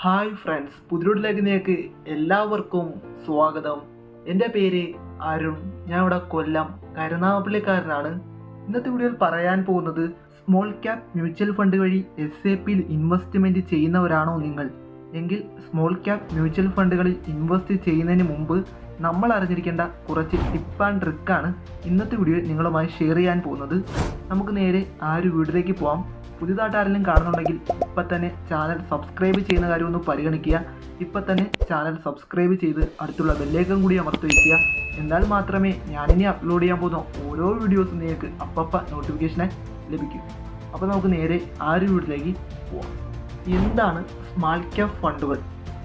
Hi friends, പുതിയൊരു എല്ലാവർക്കും സ്വാഗതം. എൻ്റെ പേര് അരുൺ. ഞാൻ ഇവിടെ കൊല്ലം കരുനാഗപ്പള്ളിക്കാരനാണ്. ഇന്നത്തെ വീഡിയോയിൽ പറയാൻ പോകുന്നത് സ്മോൾ ക്യാപ് മ്യൂച്വൽ ഫണ്ട് വഴി SIPയിൽ ഇൻവെസ്റ്റ്മെൻറ്റ് ചെയ്യുന്നവരാണോ നിങ്ങൾ എങ്കിൽ സ്മോൾ ക്യാപ് മ്യൂച്വൽ ഫണ്ടുകളിൽ ഇൻവെസ്റ്റ് ചെയ്യുന്നതിന് മുമ്പ് നമ്മൾ അറിഞ്ഞിരിക്കേണ്ട കുറച്ച് ടിപ്പ് ആൻഡ് ട്രിക്കാണ് ഇന്നത്തെ വീഡിയോയിൽ നിങ്ങളുമായി ഷെയർ ചെയ്യാൻ പോകുന്നത്. നമുക്ക് നേരെ ആ ഒരു വീഡിയോയിലേക്ക് പോകാം. പുതിയതായിട്ട് ആരെങ്കിലും കാണുന്നുണ്ടെങ്കിൽ ഇപ്പം തന്നെ ചാനൽ സബ്സ്ക്രൈബ് ചെയ്യുന്ന കാര്യം ഒന്ന് പരിഗണിക്കുക. ഇപ്പം തന്നെ ചാനൽ സബ്സ്ക്രൈബ് ചെയ്ത് അടുത്തുള്ള ബെല്ലൈക്കൺ കൂടി അമർത്തി വയ്ക്കുക. എന്നാൽ മാത്രമേ ഞാനിനി അപ്ലോഡ് ചെയ്യാൻ പോകുന്ന ഓരോ വീഡിയോസും നിങ്ങൾക്ക് അപ്പം നോട്ടിഫിക്കേഷനായി ലഭിക്കും. അപ്പോൾ നമുക്ക് നേരെ ആ ഒരു വീഡിയോയിലേക്ക് പോവാം. എന്താണ് സ്മാൾ ക്യാപ് ഫണ്ടുകൾ?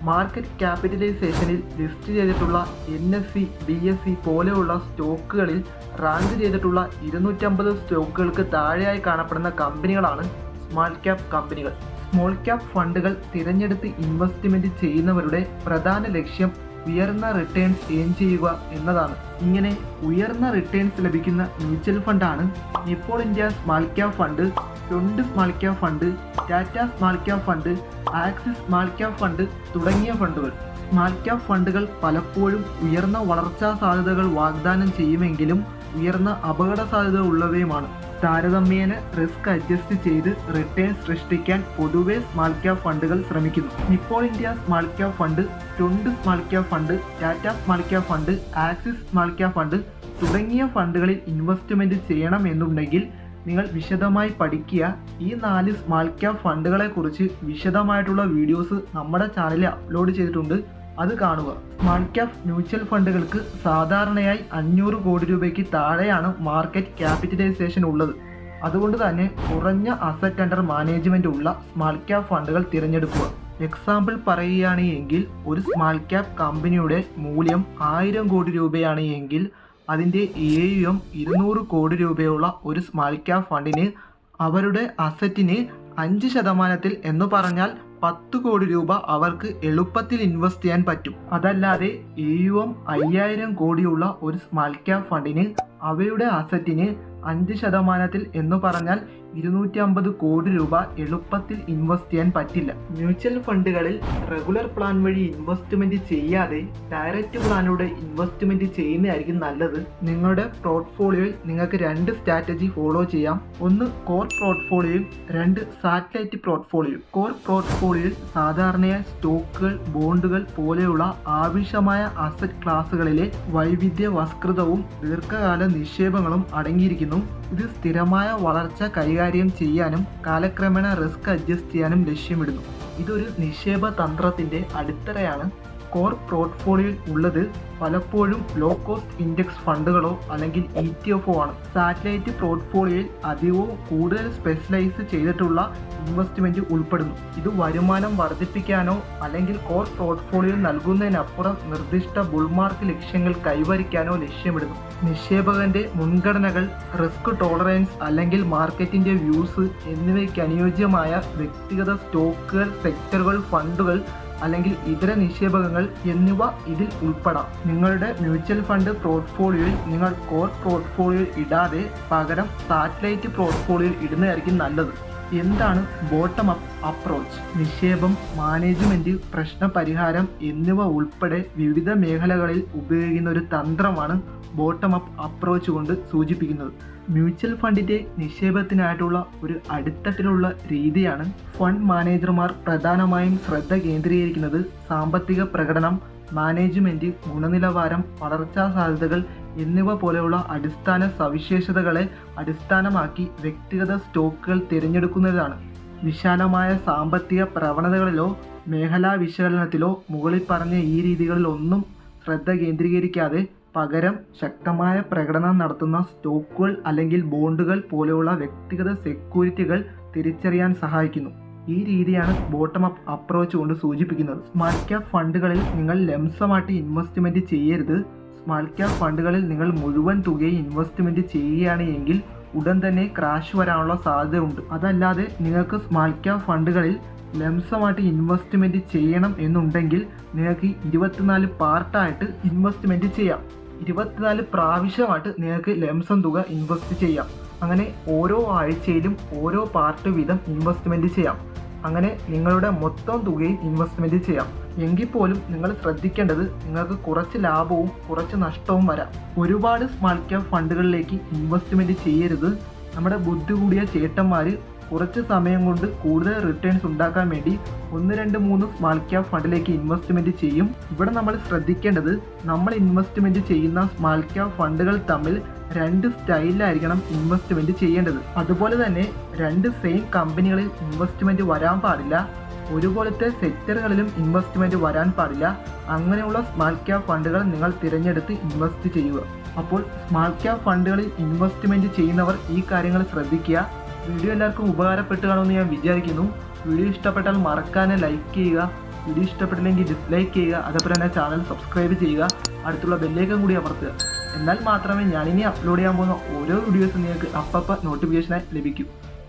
മാർക്കറ്റ് ക്യാപിറ്റലൈസേഷനിൽ ലിസ്റ്റ് ചെയ്തിട്ടുള്ള NSE, BSE പോലെയുള്ള സ്റ്റോക്കുകളിൽ റാങ്ക് ചെയ്തിട്ടുള്ള 250 സ്റ്റോക്കുകൾക്ക് താഴെയായി കാണപ്പെടുന്ന കമ്പനികളാണ് സ്മാൾ ക്യാപ് കമ്പനികൾ. സ്മോൾ ക്യാപ് ഫണ്ടുകൾ തിരഞ്ഞെടുത്ത് ഇൻവെസ്റ്റ്മെൻറ്റ് ചെയ്യുന്നവരുടെ പ്രധാന ലക്ഷ്യം ഉയർന്ന റിട്ടേൺസ് ഏൺ ചെയ്യുക എന്നതാണ്. ഇങ്ങനെ ഉയർന്ന റിട്ടേൺസ് ലഭിക്കുന്ന മ്യൂച്വൽ ഫണ്ടാണ് Nippon India small cap fund, ടൊണ്ട് small cap fund, Tata small cap fund, Axis small cap fund തുടങ്ങിയ ഫണ്ടുകൾ. സ്മാൾ ക്യാപ് ഫണ്ടുകൾ പലപ്പോഴും ഉയർന്ന വളർച്ചാ സാധ്യതകൾ വാഗ്ദാനം ചെയ്യുമെങ്കിലും ഉയർന്ന അപകട സാധ്യത ഉള്ളവയുമാണ്. താരതമ്യേന റിസ്ക് അഡ്ജസ്റ്റ് ചെയ്ത് റിട്ടേൺ സൃഷ്ടിക്കാൻ പൊതുവെ സ്മാൾ ക്യാപ് ഫണ്ടുകൾ ശ്രമിക്കുന്നു. Nippon India small cap fund, ടൊണ്ട് small cap fund, Tata small cap fund, Axis small cap fund തുടങ്ങിയ ഫണ്ടുകളിൽ ഇൻവെസ്റ്റ്മെൻറ്റ് ചെയ്യണം എന്നുണ്ടെങ്കിൽ നിങ്ങൾ വിശദമായി പഠിക്കുക. ഈ 4 സ്മാൾ ക്യാപ് ഫണ്ടുകളെക്കുറിച്ച് വിശദമായിട്ടുള്ള വീഡിയോസ് നമ്മുടെ ചാനലിൽ അപ്ലോഡ് ചെയ്തിട്ടുണ്ട്, അത് കാണുക. സ്മാൾ ക്യാപ് മ്യൂച്വൽ ഫണ്ടുകൾക്ക് സാധാരണയായി 500 കോടി രൂപയ്ക്ക് താഴെയാണ് മാർക്കറ്റ് ക്യാപിറ്റലൈസേഷൻ ഉള്ളത്. അതുകൊണ്ട് തന്നെ കുറഞ്ഞ അസറ്റ് അണ്ടർ മാനേജ്മെൻറ്റ് ഉള്ള സ്മാൾ ക്യാപ് ഫണ്ടുകൾ തിരഞ്ഞെടുക്കുക. എക്സാമ്പിൾ പറയുകയാണ് എങ്കിൽ ഒരു സ്മാൾ ക്യാപ് കമ്പനിയുടെ മൂല്യം 1000 കോടി രൂപയാണ് എങ്കിൽ അതിൻ്റെ AUM 200 കോടി രൂപയുള്ള ഒരു സ്മാൾ ക്യാപ് ഫണ്ടിന് അവരുടെ അസറ്റിന് 5% എന്ന് പറഞ്ഞാൽ 10 കോടി രൂപ അവർക്ക് എളുപ്പത്തിൽ ഇൻവെസ്റ്റ് ചെയ്യാൻ പറ്റും. അതല്ലാതെ AUM 5000 കോടിയുള്ള ഒരു സ്മാൾ ക്യാപ് ഫണ്ടിന് അവയുടെ അസറ്റിന് 5% എന്ന് പറഞ്ഞാൽ 250 കോടി രൂപ എളുപ്പത്തിൽ ഇൻവെസ്റ്റ് ചെയ്യാൻ പറ്റില്ല. മ്യൂച്വൽ ഫണ്ടുകളിൽ റെഗുലർ പ്ലാൻ വഴി ഇൻവെസ്റ്റ്മെൻറ്റ് ചെയ്യാതെ ഡയറക്റ്റ് പ്ലാനിലൂടെ ഇൻവെസ്റ്റ്മെൻറ്റ് ചെയ്യുന്നതായിരിക്കും നല്ലത്. നിങ്ങളുടെ പോർട്ട്ഫോളിയോയിൽ നിങ്ങൾക്ക് 2 സ്ട്രാറ്റജി ഫോളോ ചെയ്യാം. ഒന്ന് കോർ പോർട്ട്ഫോളിയോയും 2 സാറ്റലൈറ്റ് പോർട്ട്ഫോളിയോ. കോർ പോർട്ട്ഫോളിയോയിൽ സാധാരണയായി സ്റ്റോക്കുകൾ, ബോണ്ടുകൾ പോലെയുള്ള ആവശ്യമായ അസറ്റ് ക്ലാസുകളിലെ വൈവിധ്യവസ്കൃതവും ദീർഘകാല നിക്ഷേപങ്ങളും അടങ്ങിയിരിക്കുന്നു. ഇത് സ്ഥിരമായ വളർച്ച കൈകാര്യം ചെയ്യാനും കാലക്രമേണ റിസ്ക് അഡ്ജസ്റ്റ് ചെയ്യാനും ലക്ഷ്യമിടുന്നു. ഇതൊരു നിക്ഷേപ തന്ത്രത്തിൻ്റെ അടിത്തറയാണ്. കോർ പോർട്ട്ഫോളിയോയിൽ ഉള്ളത് പലപ്പോഴും ലോ കോസ്റ്റ് ഇൻഡെക്സ് ഫണ്ടുകളോ അല്ലെങ്കിൽ ETF ആണ്. സാറ്റലൈറ്റ് പോർട്ട്ഫോളിയോയിൽ അധികവും കൂടുതൽ സ്പെഷ്യലൈസ് ചെയ്തിട്ടുള്ള ഇൻവെസ്റ്റ്മെൻറ്റ് ഉൾപ്പെടുന്നു. ഇത് വരുമാനം വർദ്ധിപ്പിക്കാനോ അല്ലെങ്കിൽ കോർ പോർട്ട്ഫോളിയോ നൽകുന്നതിനപ്പുറം നിർദ്ദിഷ്ട ബുൾമാർക്ക് ലക്ഷ്യങ്ങൾ കൈവരിക്കാനോ ലക്ഷ്യമിടുന്നു. നിക്ഷേപകന്റെ മുൻഗണനകൾ, റിസ്ക് ടോളറൻസ് അല്ലെങ്കിൽ മാർക്കറ്റിന്റെ വ്യൂസ് എന്നിവയ്ക്ക് അനുയോജ്യമായ വ്യക്തിഗത സ്റ്റോക്കുകൾ, സെക്ടറുകൾ, ഫണ്ടുകൾ അല്ലെങ്കിൽ ഇതര നിക്ഷേപകങ്ങൾ എന്നിവ ഇതിൽ ഉൾപ്പെടാം. നിങ്ങളുടെ മ്യൂച്വൽ ഫണ്ട് പോർട്ട്ഫോളിയോയിൽ നിങ്ങൾ കോർ പോർട്ട്ഫോളിയോയിൽ ഇടാതെ പകരം സാറ്റലൈറ്റ് പോർട്ട്ഫോളിയോയിൽ ഇടുന്നതായിരിക്കും നല്ലത്. എന്താണ് ബോട്ടം അപ്പ് അപ്രോച്ച്? നിക്ഷേപം, മാനേജ്മെൻറ്റ്, പ്രശ്നപരിഹാരം എന്നിവ ഉൾപ്പെടെ വിവിധ മേഖലകളിൽ ഉപയോഗിക്കുന്ന ഒരു തന്ത്രമാണ് ബോട്ടം അപ്പ് അപ്രോച്ച് കൊണ്ട് സൂചിപ്പിക്കുന്നത്. മ്യൂച്വൽ ഫണ്ടിൻ്റെ നിക്ഷേപത്തിനായിട്ടുള്ള ഒരു അടിത്തട്ടിലുള്ള രീതിയാണ്. ഫണ്ട് മാനേജർമാർ പ്രധാനമായും ശ്രദ്ധ കേന്ദ്രീകരിക്കുന്നത് സാമ്പത്തിക പ്രകടനം, മാനേജ്മെൻറ്റ്, ഗുണനിലവാരം, വളർച്ചാ സാധ്യതകൾ എന്നിവ പോലെയുള്ള അടിസ്ഥാന സവിശേഷതകളെ അടിസ്ഥാനമാക്കി വ്യക്തിഗത സ്റ്റോക്കുകൾ തിരഞ്ഞെടുക്കുന്നതാണ്. വിശാലമായ സാമ്പത്തിക പ്രവണതകളിലോ മേഖലാ വിശകലനത്തിലോ മുകളിൽ പറഞ്ഞ ഈ രീതികളിലൊന്നും ശ്രദ്ധ കേന്ദ്രീകരിക്കാതെ പകരം ശക്തമായ പ്രകടനം നടത്തുന്ന സ്റ്റോക്കുകൾ അല്ലെങ്കിൽ ബോണ്ടുകൾ പോലെയുള്ള വ്യക്തിഗത സെക്യൂരിറ്റികൾ തിരിച്ചറിയാൻ സഹായിക്കുന്നു. ഈ രീതിയാണ് ബോട്ടം അപ്പ് അപ്രോച്ച് കൊണ്ട് സൂചിപ്പിക്കുന്നത്. സ്മാൾ ക്യാപ് ഫണ്ടുകളിൽ നിങ്ങൾ ലംസമായിട്ട് ഇൻവെസ്റ്റ്മെൻറ്റ് ചെയ്യരുത്. സ്മാൾ ക്യാപ് ഫണ്ടുകളിൽ നിങ്ങൾ മുഴുവൻ തുകയും ഇൻവെസ്റ്റ്മെൻറ്റ് ചെയ്യുകയാണ് എങ്കിൽ ഉടൻ തന്നെ ക്രാഷ് വരാനുള്ള സാധ്യതയുണ്ട്. അതല്ലാതെ നിങ്ങൾക്ക് സ്മാൾ ക്യാപ് ഫണ്ടുകളിൽ ലംസമായിട്ട് ഇൻവെസ്റ്റ്മെൻറ്റ് ചെയ്യണം എന്നുണ്ടെങ്കിൽ നിങ്ങൾക്ക് 24 പാർട്ടായിട്ട് ഇൻവെസ്റ്റ്മെൻറ്റ് ചെയ്യാം. 24 പ്രാവശ്യമായിട്ട് നിങ്ങൾക്ക് ലംസം തുക ഇൻവെസ്റ്റ് ചെയ്യാം. അങ്ങനെ ഓരോ ആഴ്ചയിലും ഓരോ പാർട്ട് വീതം ഇൻവെസ്റ്റ്മെൻറ്റ് ചെയ്യാം. അങ്ങനെ നിങ്ങളുടെ മൊത്തം തുകയും ഇൻവെസ്റ്റ്മെൻറ്റ് ചെയ്യാം. എങ്കിൽ പോലും നിങ്ങൾ ശ്രദ്ധിക്കേണ്ടത് നിങ്ങൾക്ക് കുറച്ച് ലാഭവും കുറച്ച് നഷ്ടവും വരാം. ഒരുപാട് സ്മാൾ ക്യാപ് ഫണ്ടുകളിലേക്ക് ഇൻവെസ്റ്റ്മെൻറ്റ് ചെയ്യരുത്. നമ്മുടെ ബുദ്ധി കൂടിയ ചേട്ടന്മാർ കുറച്ച് സമയം കൊണ്ട് കൂടുതൽ റിട്ടേൺസ് ഉണ്ടാക്കാൻ വേണ്ടി 1, 2, 3 സ്മാൾ ക്യാപ് ഫണ്ടിലേക്ക് ഇൻവെസ്റ്റ്മെൻറ്റ് ചെയ്യും. ഇവിടെ നമ്മൾ ശ്രദ്ധിക്കേണ്ടത് നമ്മൾ ഇൻവെസ്റ്റ്മെൻറ്റ് ചെയ്യുന്ന സ്മാൾ ക്യാപ് ഫണ്ടുകൾ തമ്മിൽ 2 സ്റ്റൈലിലായിരിക്കണം ഇൻവെസ്റ്റ്മെൻറ്റ് ചെയ്യേണ്ടത്. അതുപോലെ തന്നെ 2 സെയിം കമ്പനികളിൽ ഇൻവെസ്റ്റ്മെൻറ്റ് വരാൻ പാടില്ല. ഒരുപോലത്തെ സെക്ടറുകളിലും ഇൻവെസ്റ്റ്മെൻറ്റ് വരാൻ പാടില്ല. അങ്ങനെയുള്ള സ്മാൾ ക്യാപ് ഫണ്ടുകൾ നിങ്ങൾ തിരഞ്ഞെടുത്ത് ഇൻവെസ്റ്റ് ചെയ്യുക. അപ്പോൾ സ്മാൾ ക്യാപ് ഫണ്ടുകളിൽ ഇൻവെസ്റ്റ്മെൻറ്റ് ചെയ്യുന്നവർ ഈ കാര്യങ്ങൾ ശ്രദ്ധിക്കുക. വീഡിയോ എല്ലാവർക്കും ഉപകാരപ്പെട്ടു കാണുമെന്ന് ഞാൻ വിചാരിക്കുന്നു. വീഡിയോ ഇഷ്ടപ്പെട്ടാൽ മറക്കാതെ ലൈക്ക് ചെയ്യുക. വീഡിയോ ഇഷ്ടപ്പെട്ടില്ലെങ്കിൽ ഡിസ്ലൈക്ക് ചെയ്യുക. അതേപോലെ തന്നെ ചാനൽ സബ്സ്ക്രൈബ് ചെയ്യുക. അടുത്തുള്ള ബെല്ലൈക്കൺ കൂടി അമർത്തുക. എന്നാൽ മാത്രമേ ഞാനിനി അപ്ലോഡ് ചെയ്യാൻ പോകുന്ന ഓരോ വീഡിയോസും നിങ്ങൾക്ക് അപ്പം നോട്ടിഫിക്കേഷനായി ലഭിക്കും.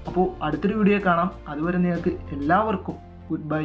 അപ്പോൾ അടുത്തൊരു വീഡിയോ കാണാം. അതുവരെ നിങ്ങൾക്ക് എല്ലാവർക്കും ഗുഡ് ബൈ.